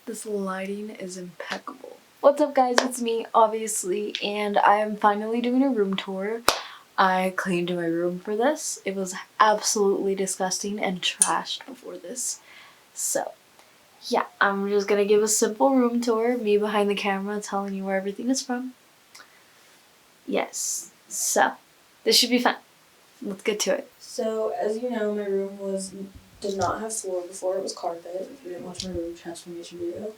This lighting is impeccable. What's up guys, it's me, obviously, and I am finally doing a room tour. I cleaned my room for this. It was absolutely disgusting and trashed before this. So, yeah, I'm just gonna give a simple room tour, me behind the camera telling you where everything is from. Yes, so, this should be fun. Let's get to it. So, as you know, my room did not have floor before, it was carpet. If you didn't watch my room transformation video.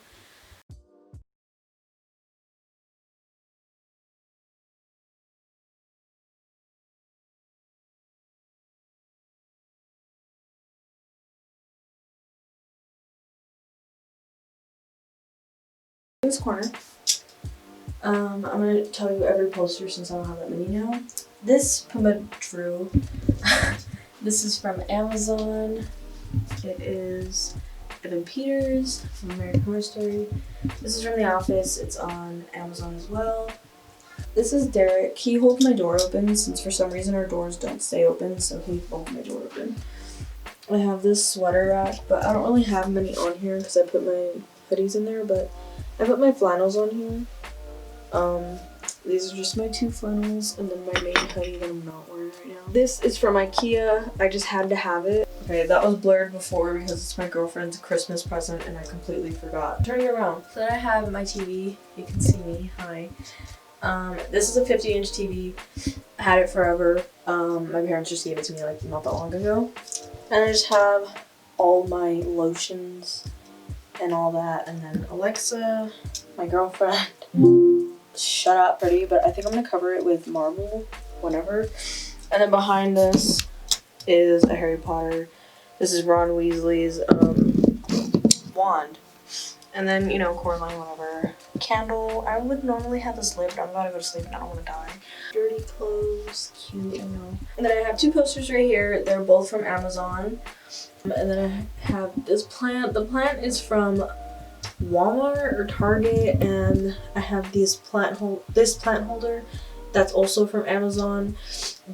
In this corner, I'm going to tell you every poster since I don't have that many now. This Puma Drew, this is from Amazon. It is Evan Peters from American Horror Story. This is from The Office. It's on Amazon as well. This is Derek. He holds my door open since for some reason our doors don't stay open, so he holds my door open. I have this sweater rack, but I don't really have many on here because I put my hoodies in there, but I put my flannels on here. These are just my two flannels and then my main hoodie that I'm not wearing right now. This is from IKEA. I just had to have it. Okay, that was blurred before because it's my girlfriend's Christmas present and I completely forgot. Turn it around. So then I have my TV. You can see me. Hi. This is a 50-inch TV. I had it forever. My parents just gave it to me like not that long ago. And I just have all my lotions and all that. And then Alexa, my girlfriend. Shut up, pretty, but I think I'm gonna cover it with marble whenever. And then behind this is a Harry Potter. This is Ron Weasley's wand. And then, you know, Coraline, whatever. Candle. I would normally have this lit, but I'm about to go to sleep and I don't want to die. Dirty clothes. Cute, I know. And then I have two posters right here. They're both from Amazon. And then I have this plant. The plant is from Walmart or Target, and I have this plant holder that's also from Amazon,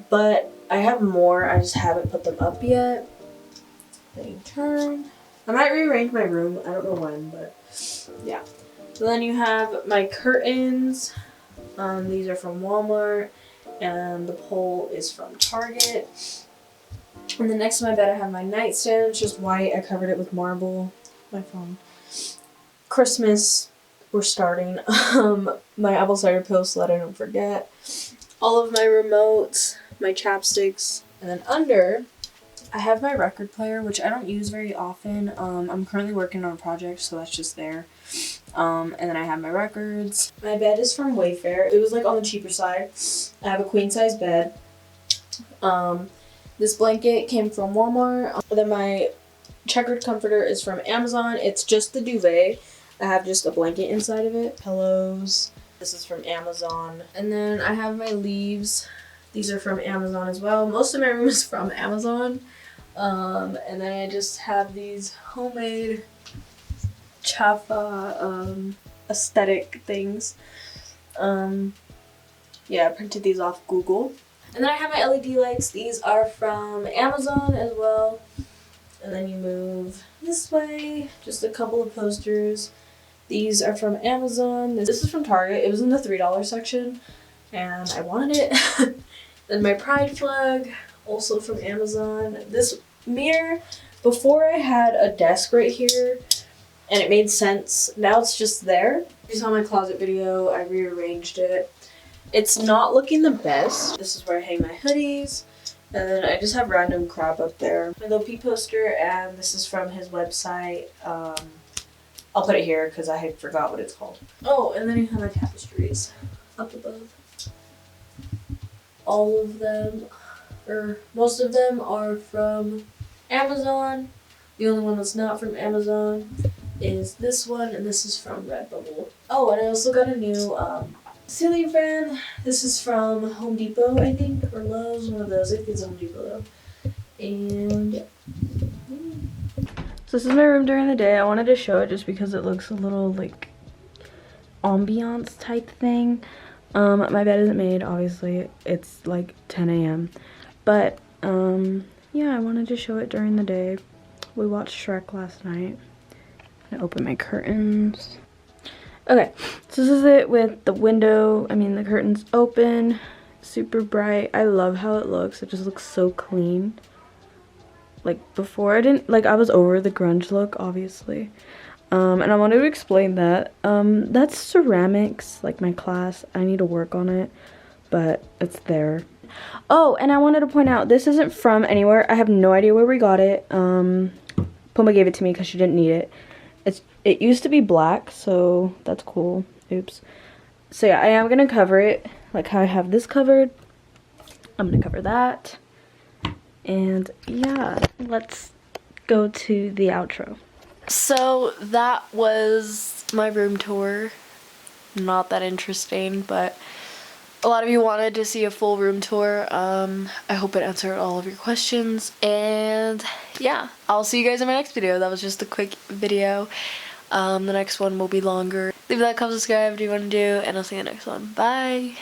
but I have more. I just haven't put them up yet. Then you turn. I might rearrange my room. I don't know when, but yeah. So then you have my curtains. These are from Walmart, and the pole is from Target. And then next to my bed I have my nightstand. It's just white. I covered it with marble. My phone. Christmas, we're starting. My apple cider pill so that I don't forget. All of my remotes, my chapsticks, and then under, I have my record player, which I don't use very often. I'm currently working on a project, so that's just there. And then I have my records. My bed is from Wayfair. It was like on the cheaper side. I have a queen size bed. This blanket came from Walmart. Then my checkered comforter is from Amazon. It's just the duvet. I have just a blanket inside of it. Pillows. This is from Amazon. And then I have my leaves. These are from Amazon as well. Most of my room is from Amazon. And then I just have these homemade Chafa aesthetic things. Yeah, I printed these off Google. And then I have my LED lights. These are from Amazon as well. And then you move this way. Just a couple of posters. These are from Amazon. This is from Target. It was in the $3 section, and I wanted it. Then my pride flag, also from Amazon. This mirror, before I had a desk right here, and it made sense. Now it's just there. If you saw my closet video, I rearranged it. It's not looking the best. This is where I hang my hoodies. And then I just have random crap up there. My Low P poster, and this is from his website. I'll put it here because I forgot what it's called. Oh, and then you have my tapestries up above. All of them, or most of them, are from Amazon. The only one that's not from Amazon is this one, and this is from Redbubble. Oh, and I also got a new ceiling fan. This is from Home Depot, I think, or Lowe's, one of those. I think it's Home Depot though. And so this is my room during the day. I wanted to show it just because it looks a little like ambiance type thing. My bed isn't made, obviously. It's like 10 a.m. But yeah, I wanted to show it during the day. We watched Shrek last night. I'm gonna open my curtains. Okay, so this is it with the window, the curtains open, super bright. I love how it looks. It just looks so clean. Like before I was over the grunge look, obviously. And I wanted to explain that. That's ceramics, like my class. I need to work on it, but it's there. Oh, and I wanted to point out, this isn't from anywhere. I have no idea where we got it. Puma gave it to me because she didn't need it. It used to be black, so that's cool. Oops. So yeah, I am gonna cover it like how I have this covered. I'm gonna cover that. And yeah, let's go to the outro. So that was my room tour. Not that interesting, but a lot of you wanted to see a full room tour. I hope it answered all of your questions. And yeah, I'll see you guys in my next video. That was just a quick video. The next one will be longer. Leave that comment, subscribe, do you want to do, and I'll see you in the next one. Bye!